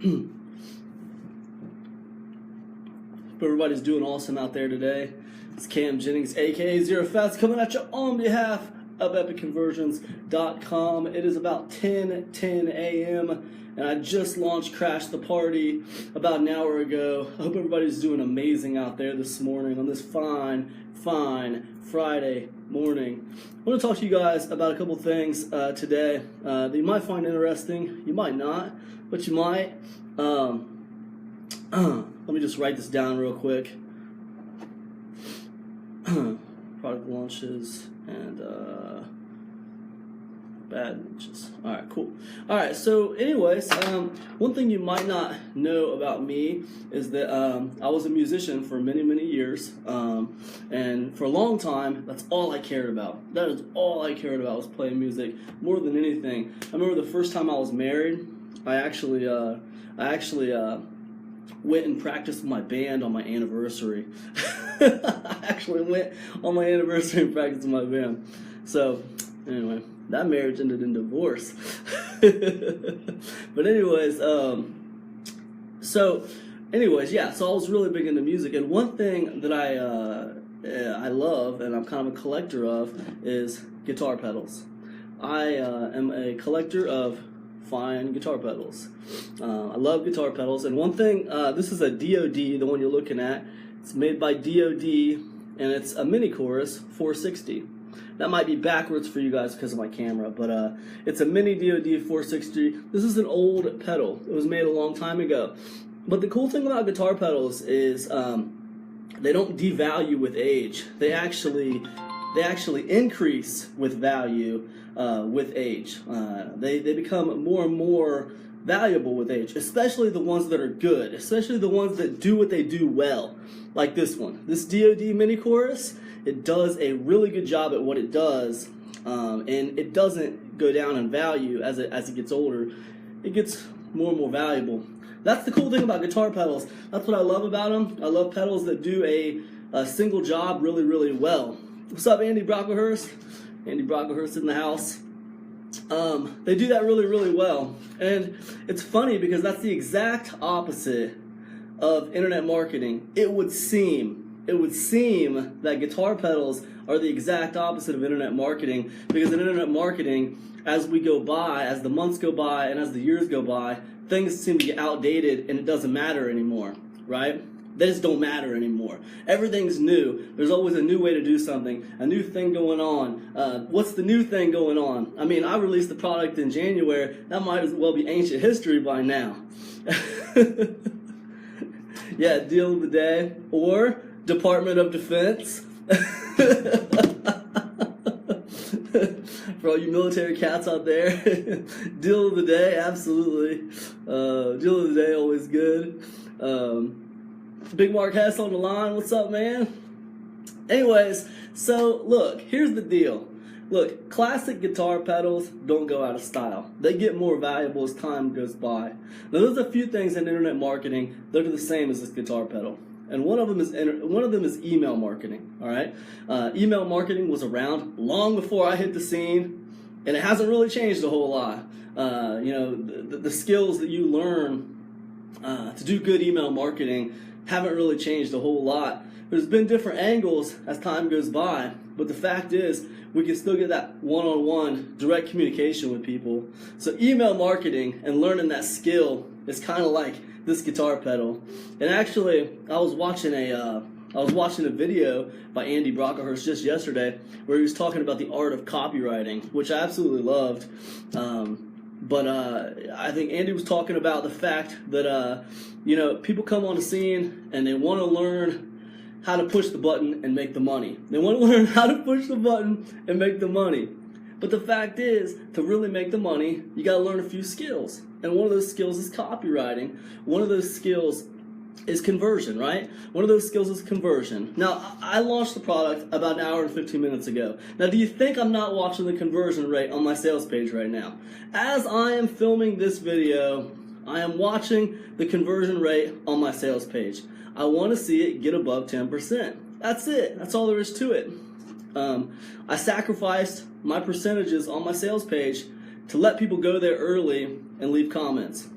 Hope everybody's doing awesome out there today. It's Cam Jennings, aka Zero Fast, coming at you on behalf of EpicConversions.com. It is about 10:10 a.m. and I just launched Crash the Party about an hour ago. I hope everybody's doing amazing out there this morning on this fine Friday morning. I want to talk to you guys about a couple things today that you might find interesting. You might not, but you might. Let me just write this down real quick. Product launches and bad niches. All right, cool. All right, so anyways, one thing you might not know about me is that I was a musician for many years, and for a long time, that's all I cared about. That is all I cared about, was playing music more than anything. I remember the first time I was married, I actually went and practiced with my band on my anniversary. I actually went on my anniversary and practiced with my band. So, anyway, that marriage ended in divorce. But anyways, yeah, so I was really big into music. And one thing that I love, and I'm kind of a collector of, is guitar pedals. I am a collector of fine guitar pedals. I love guitar pedals, and one thing, this is a DoD, the one you're looking at. It's made by DoD, and it's a mini chorus 460. That might be backwards for you guys because of my camera, but it's a mini DoD 460. This is an old pedal. It was made a long time ago. But the cool thing about guitar pedals is they don't devalue with age. They actually increase with value with age. They become more and more valuable with age, especially the ones that are good, especially the ones that do what they do well, like this one. This DoD mini chorus, it does a really good job at what it does, and it doesn't go down in value as it gets older. It gets more and more valuable. That's the cool thing about guitar pedals. That's what I love about them. I love pedals that do a single job really well. What's up, Andy Brocklehurst? Andy Brocklehurst in the house. They do that really well. And it's funny because that's the exact opposite of internet marketing. It would seem that guitar pedals are the exact opposite of internet marketing, because in internet marketing, as we go by, as the months go by and as the years go by, things seem to get outdated and it doesn't matter anymore, right? They just don't matter anymore. Everything's new. There's always a new way to do something, a new thing going on. What's the new thing going on? I mean, I released the product in January. That might as well be ancient history by now. Yeah, deal of the day. Or Department of Defense. For all you military cats out there, deal of the day, absolutely. Deal of the day, always good. Big Mark Hess on the line. What's up, man? Anyways, so look, here's the deal. Look, classic guitar pedals don't go out of style. They get more valuable as time goes by. Now, there's a few things in internet marketing that are the same as this guitar pedal. And one of them is email marketing. All right, email marketing was around long before I hit the scene, and it hasn't really changed a whole lot. The skills that you learn to do good email marketing haven't really changed a whole lot. There's been different angles as time goes by, but the fact is we can still get that one-on-one direct communication with people. So email marketing and learning that skill is kind of like this guitar pedal. And actually, I was watching a video by Andy Brocklehurst just yesterday where he was talking about the art of copywriting, which I absolutely loved. But I think Andy was talking about the fact that people come on the scene and they want to learn how to push the button and make the money. They want to learn how to push the button and make the money. But the fact is, to really make the money, you got to learn a few skills. And one of those skills is copywriting. One of those skills is conversion, right? One of those skills is conversion. Now, I launched the product about an hour and 15 minutes ago. Now, do you think I'm not watching the conversion rate on my sales page right now? As I am filming this video, I am watching the conversion rate on my sales page. I want to see it get above 10%. That's it. That's all there is to it. I sacrificed my percentages on my sales page to let people go there early and leave comments.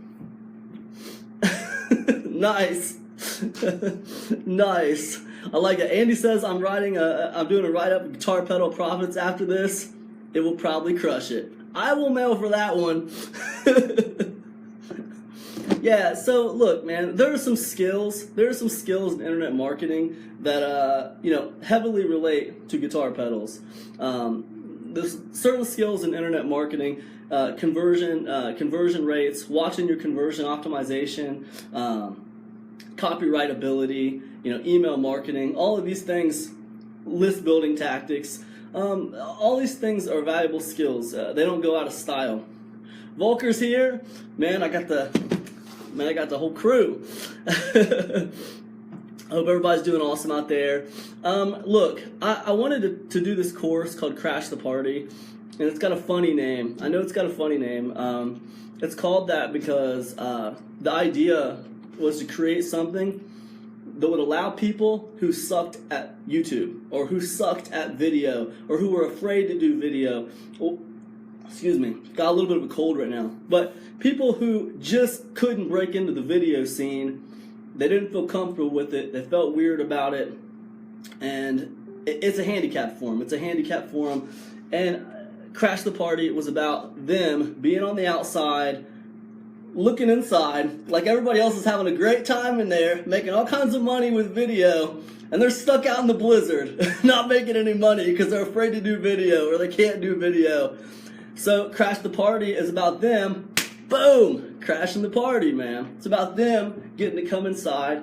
Nice. Nice. I like it. Andy says I'm doing a write-up of Guitar Pedal Profits after this. It will probably crush it. I will mail for that one. Yeah, so look, man, there are some skills in internet marketing that heavily relate to guitar pedals. There's certain skills in internet marketing, conversion rates, watching your conversion optimization, copyrightability, email marketing, all of these things, list building tactics, all these things are valuable skills. They don't go out of style. Volker's here, man. I got the whole crew. I hope everybody's doing awesome out there. Look, I wanted to do this course called Crash the Party, and it's got a funny name. I know it's got a funny name. It's called that because the idea was to create something that would allow people who sucked at YouTube, or who sucked at video, or who were afraid to do video. Oh, excuse me, got a little bit of a cold right now. But people who just couldn't break into the video scene, they didn't feel comfortable with it, they felt weird about it, and it's a handicap for them. It's a handicap for them. And Crash the Party was about them being on the outside, looking inside, like everybody else is having a great time in there, making all kinds of money with video, and they're stuck out in the blizzard, not making any money because they're afraid to do video or they can't do video. So Crash the Party is about them, boom, crashing the party, man. It's about them getting to come inside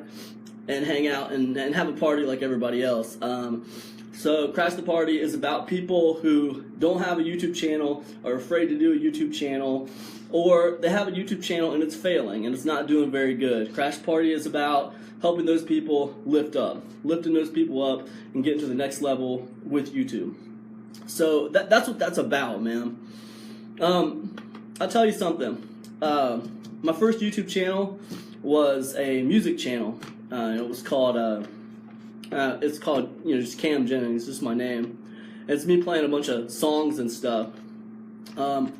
and hang out and have a party like everybody else. So Crash the Party is about people who don't have a YouTube channel, are afraid to do a YouTube channel, or they have a YouTube channel and it's failing and it's not doing very good. Crash Party is about helping those people lifting those people up and getting to the next level with YouTube. So that's what that's about, man. I'll tell you something. My first YouTube channel was a music channel. It was called just Cam Jennings, just my name. It's me playing a bunch of songs and stuff. And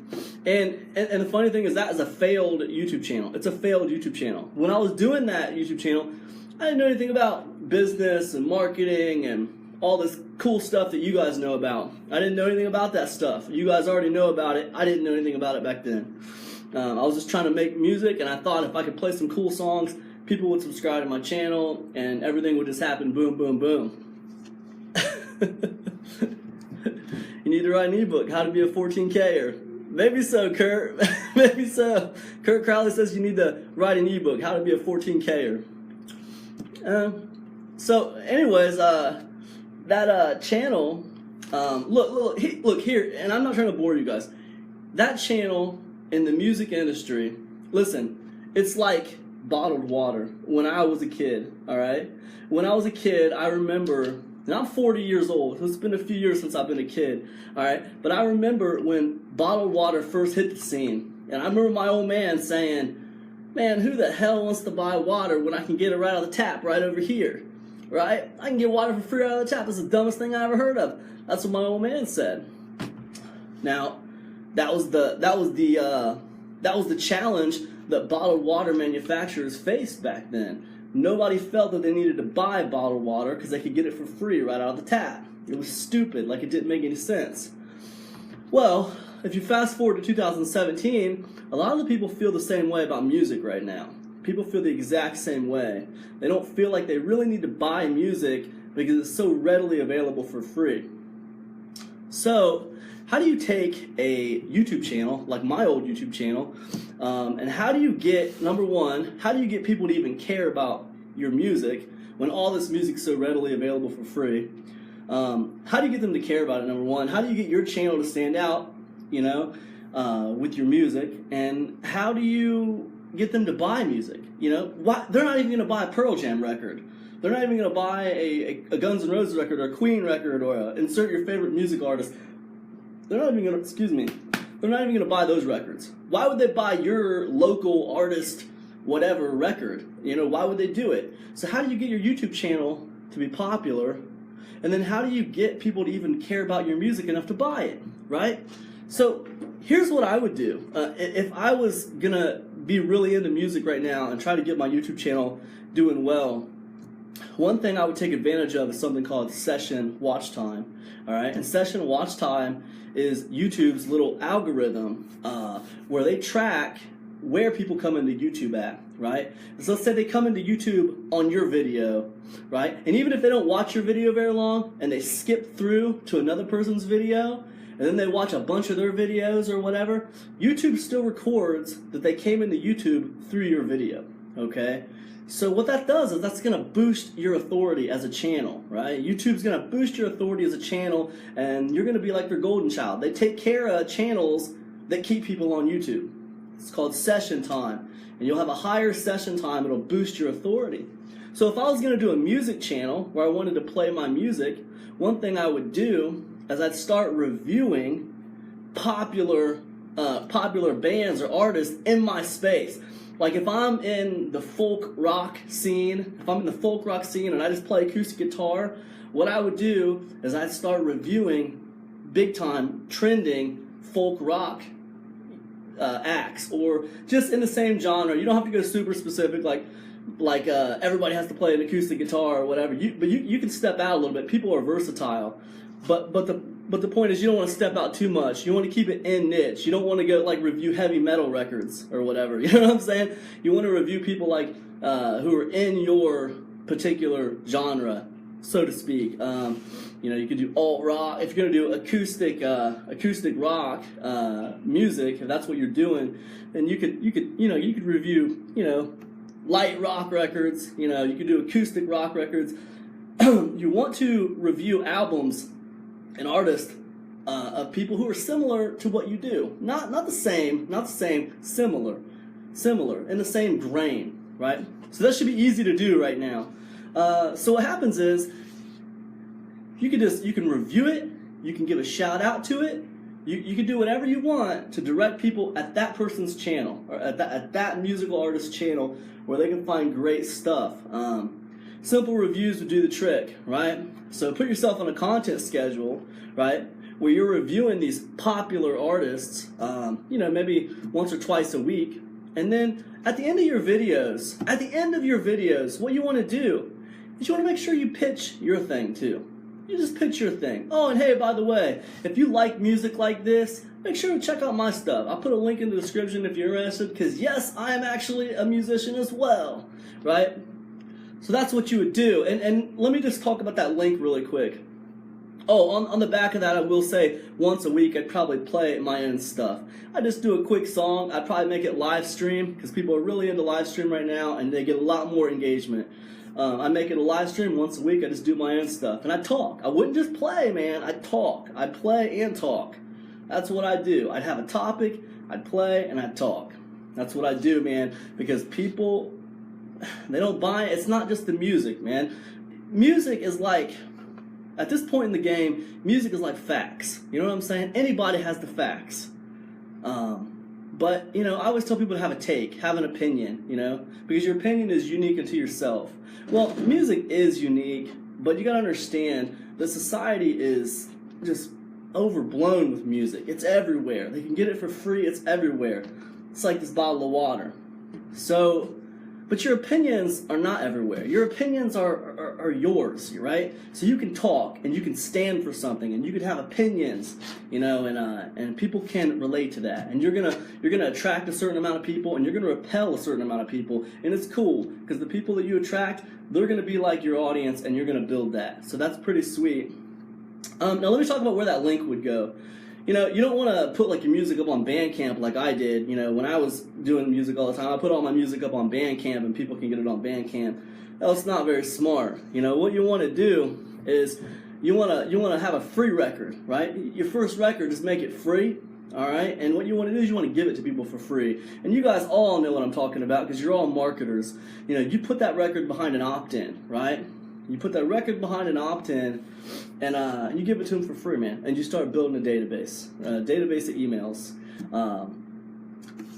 the funny thing is that is a failed YouTube channel. It's a failed YouTube channel. When I was doing that YouTube channel, I didn't know anything about business and marketing and all this cool stuff that you guys know about. I didn't know anything about that stuff. You guys already know about it. I didn't know anything about it back then. I was just trying to make music, and I thought if I could play some cool songs, people would subscribe to my channel, and everything would just happen boom, boom, boom. You need to write an ebook, How to Be a 14K-er. Maybe so, Kurt. Maybe so. Kurt Crowley says you need to write an ebook, How to Be a 14K-er. So, anyways, that channel, look here, and I'm not trying to bore you guys. That channel in the music industry, listen, it's like bottled water. When I was a kid, all right? When I was a kid, I remember, and I'm 40 years old, so it's been a few years since I've been a kid, all right? But I remember when bottled water first hit the scene, and I remember my old man saying, man, who the hell wants to buy water when I can get it right out of the tap right over here, right? I can get water for free out of the tap. That's the dumbest thing I ever heard of. That's what my old man said. Now, that was the challenge that bottled water manufacturers faced back then. Nobody felt that they needed to buy bottled water because they could get it for free right out of the tap. It was stupid, like it didn't make any sense. Well, if you fast forward to 2017, a lot of the people feel the same way about music right now. People feel the exact same way. They don't feel like they really need to buy music because it's so readily available for free. So, how do you take a YouTube channel, like my old YouTube channel, and how do you get, number one, how do you get people to even care about your music when all this music's so readily available for free? How do you get them to care about it, number one? How do you get your channel to stand out, with your music? And how do you get them to buy music? Why, they're not even going to buy a Pearl Jam record. They're not even going to buy a Guns N' Roses record or a Queen record or insert your favorite music artist. They're not even going to, they're not even going to buy those records. Why would they buy your local artist, whatever record? Why would they do it? So how do you get your YouTube channel to be popular? And then how do you get people to even care about your music enough to buy it, right? So here's what I would do. If I was going to be really into music right now and try to get my YouTube channel doing well, one thing I would take advantage of is something called session watch time. All right, and session watch time is YouTube's little algorithm where they track where people come into YouTube at, right? So let's say they come into YouTube on your video, right? And even if they don't watch your video very long and they skip through to another person's video and then they watch a bunch of their videos or whatever, YouTube still records that they came into YouTube through your video, okay? So what that does is that's going to boost your authority as a channel, right? YouTube's going to boost your authority as a channel, and you're going to be like their golden child. They take care of channels that keep people on YouTube. It's called session time, and you'll have a higher session time. It'll boost your authority. So if I was going to do a music channel where I wanted to play my music, one thing I would do is I'd start reviewing popular bands or artists in my space. Like if I'm in the folk rock scene, and I just play acoustic guitar, what I would do is I'd start reviewing big time trending folk rock acts, or just in the same genre. You don't have to go super specific like everybody has to play an acoustic guitar or whatever. But you can step out a little bit. People are versatile. But the point is, you don't want to step out too much. You want to keep it in niche. You don't want to go like review heavy metal records or whatever. You know what I'm saying? You want to review people like who are in your particular genre, so to speak. You know, you could do alt rock if you're going to do acoustic rock music. If that's what you're doing, then you could review light rock records. You know, you could do acoustic rock records. You want to review albums and artists of people who are similar to what you do. Not the same, similar in the same grain, right? So that should be easy to do right now. So what happens is you can review it, you can give a shout out to it, you can do whatever you want to direct people at that person's channel or at that musical artist's channel where they can find great stuff. Simple reviews would do the trick, right? So put yourself on a content schedule, right, where you're reviewing these popular artists, maybe once or twice a week. And then at the end of your videos, what you want to do is you want to make sure you pitch your thing too. You just pitch your thing. Oh, and hey, by the way, if you like music like this, make sure to check out my stuff. I'll put a link in the description if you're interested, because yes, I am actually a musician as well, right? So that's what you would do. And let me just talk about that link really quick. Oh, on the back of that, I will say once a week I'd probably play my own stuff. I just do a quick song. I'd probably make it live stream because people are really into live stream right now and they get a lot more engagement. I make it a live stream once a week. I just do my own stuff. And I talk. I wouldn't just play, man. I'd talk. I'd play and talk. That's what I do. I'd have a topic, I'd play, and I'd talk. That's what I do, man, because people, they don't buy it. It's not just the music, man. Music is like, at this point in the game, music is like facts. You know what I'm saying? Anybody has the facts. But, I always tell people to have a take, have an opinion, because your opinion is unique unto yourself. Well, music is unique, but you got to understand that society is just overblown with music. It's everywhere. They can get it for free. It's everywhere. It's like this bottle of water. So, but your opinions are not everywhere. Your opinions are yours, right? So you can talk and you can stand for something and you can have opinions, and people can relate to that. And you're gonna attract a certain amount of people and you're gonna repel a certain amount of people. And it's cool because the people that you attract, they're gonna be like your audience and you're gonna build that. So that's pretty sweet. Now let me talk about where that link would go. You don't want to put like your music up on Bandcamp like I did. When I was doing music all the time, I put all my music up on Bandcamp and people can get it on Bandcamp. That's not very smart. What you want to do is you want to have a free record, right? Your first record, just make it free, all right? And what you want to do is you want to give it to people for free. And you guys all know what I'm talking about because you're all marketers. You put that record behind an opt-in, right? You put that record behind an opt-in, and you give it to them for free, man. And you start building a database of emails.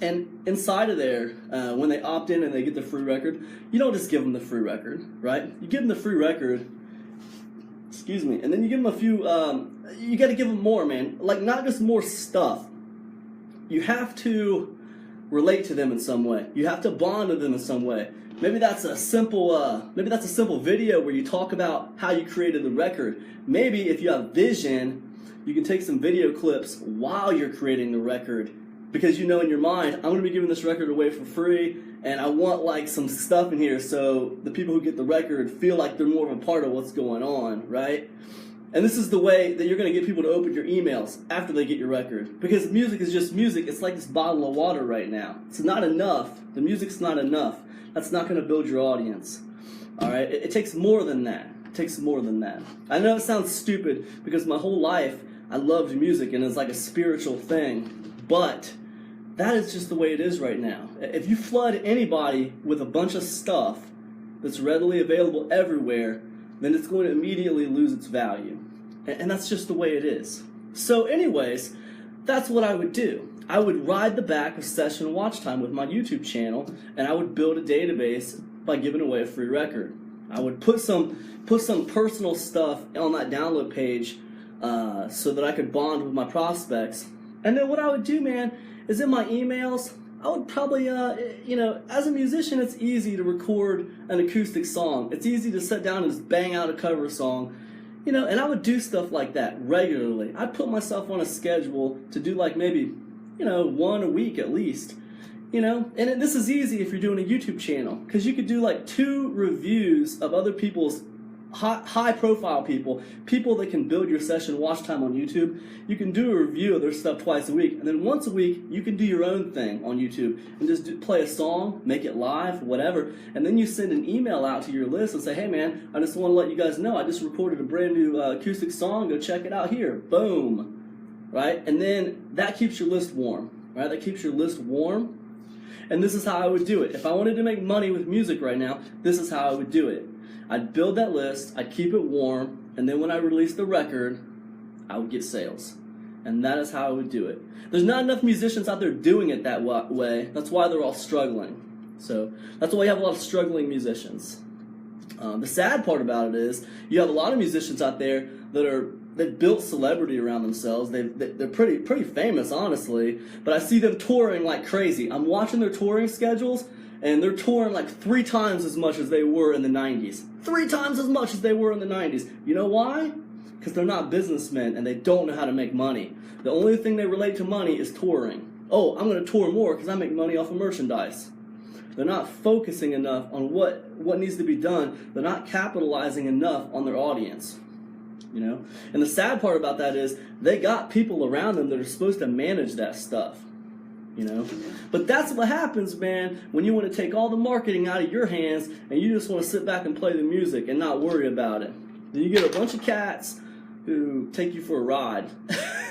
And inside of there, when they opt in and they get the free record, you don't just give them the free record, right? You give them the free record, and then you give them a few, you got to give them more, man. Like, not just more stuff. You have to relate to them in some way. You have to bond with them in some way. Maybe that's a simple video where you talk about how you created the record. Maybe if you have vision, you can take some video clips while you're creating the record, because you know in your mind, I'm going to be giving this record away for free, and I want like some stuff in here so the people who get the record feel like they're more of a part of what's going on, right? And this is the way that you're going to get people to open your emails after they get your record. Because music is just music. It's like this bottle of water right now. It's not enough. The music's not enough. That's not going to build your audience. All right? It takes more than that. It takes more than that. I know it sounds stupid because my whole life I loved music and it's like a spiritual thing. But that is just the way it is right now. If you flood anybody with a bunch of stuff that's readily available everywhere, then it's going to immediately lose its value. And that's just the way it is. So anyways, that's what I would do. I would ride the back of session watch time with my YouTube channel, and I would build a database by giving away a free record. I would put some personal stuff on that download page so that I could bond with my prospects. And then what I would do, man, is in my emails, I would probably, as a musician, it's easy to record an acoustic song. It's easy to sit down and just bang out a cover song, and I would do stuff like that regularly. I'd put myself on a schedule to do like maybe, one a week at least, and this is easy if you're doing a YouTube channel, because you could do like 2 reviews of other people's high profile people that can build your session watch time on YouTube. You can do a review of their stuff twice a week, and then once a week you can do your own thing on YouTube and just play a song, make it live, whatever, and then you send an email out to your list and say, hey man, I just want to let you guys know I just recorded a brand new acoustic song, go check it out here. Boom. Right? And then that keeps your list warm. Right? That keeps your list warm. And this is how I would do it. If I wanted to make money with music right now, this is how I would do it. I'd build that list, I'd keep it warm, and then when I released the record, I would get sales. And that is how I would do it. There's not enough musicians out there doing it that way. That's why they're all struggling. So that's why you have a lot of struggling musicians. The sad part about it is you have a lot of musicians out there that built celebrity around themselves. They're pretty famous, honestly. But I see them touring like crazy. I'm watching their touring schedules, and they're touring like 3 times as much as they were in the 90s. 3 times as much as they were in the 90s. You know why? Because they're not businessmen and they don't know how to make money. The only thing they relate to money is touring. Oh, I'm going to tour more because I make money off of merchandise. They're not focusing enough on what needs to be done. They're not capitalizing enough on their audience. And the sad part about that is they got people around them that are supposed to manage that stuff. But that's what happens, man, when you want to take all the marketing out of your hands and you just want to sit back and play the music and not worry about it. Then you get a bunch of cats who take you for a ride.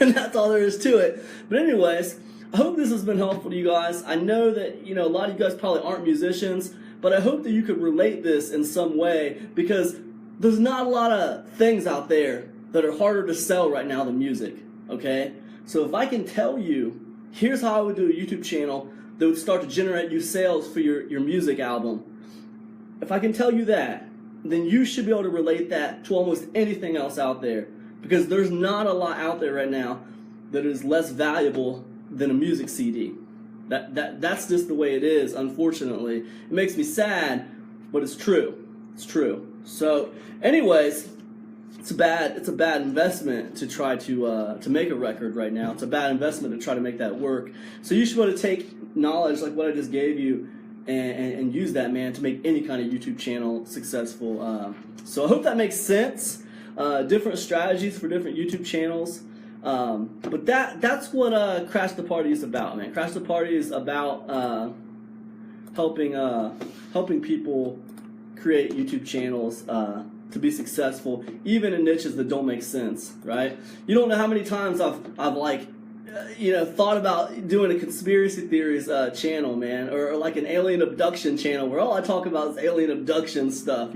And that's all there is to it. But anyways, I hope this has been helpful to you guys. I know that, a lot of you guys probably aren't musicians, but I hope that you could relate this in some way, because there's not a lot of things out there that are harder to sell right now than music, okay? So if I can tell you, here's how I would do a YouTube channel that would start to generate you sales for your music album. If I can tell you that, then you should be able to relate that to almost anything else out there, because there's not a lot out there right now that is less valuable than a music CD. That's just the way it is, unfortunately. It makes me sad, but it's true. It's true. So anyways, it's a bad investment to try to make a record right now. It's a bad investment to try to make that work. So you should be able to take knowledge like what I just gave you and use that, man, to make any kind of YouTube channel successful. So I hope that makes sense. Different strategies for different YouTube channels. But that's what Crash the Party is about, man. Crash the Party is about helping people create YouTube channels to be successful, even in niches that don't make sense, right? You don't know how many times I've thought about doing a conspiracy theories channel, man, or like an alien abduction channel where all I talk about is alien abduction stuff,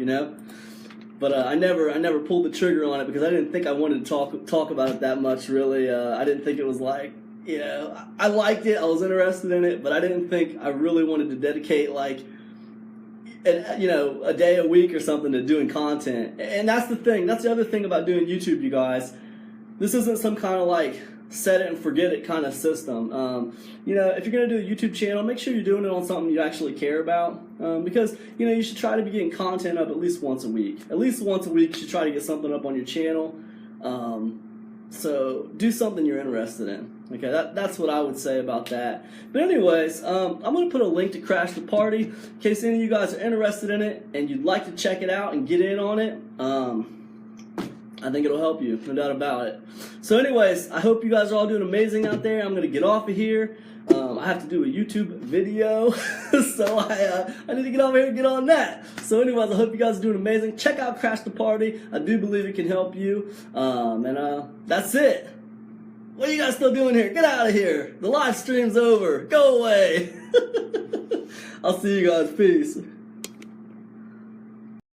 But I never pulled the trigger on it because I didn't think I wanted to talk about it that much, really. I didn't think it was like, I liked it, I was interested in it, but I didn't think I really wanted to dedicate a day a week or something to doing content. And that's the thing. That's the other thing about doing YouTube, you guys. This isn't some kind of like set it and forget it kind of system. You know, if you're going to do a YouTube channel, make sure you're doing it on something you actually care about, because, you know, you should try to be getting content up at least once a week. At least once a week, you should try to get something up on your channel. So do something you're interested in. Okay, that's what I would say about that. But anyways, I'm going to put a link to Crash the Party in case any of you guys are interested in it and you'd like to check it out and get in on it. I think it'll help you, no doubt about it. So anyways, I hope you guys are all doing amazing out there. I'm going to get off of here. I have to do a YouTube video, so I need to get over here and get on that. So anyways, I hope you guys are doing amazing. Check out Crash the Party. I do believe it can help you. And that's it. What are you guys still doing here? Get out of here. The live stream's over. Go away. I'll see you guys. Peace.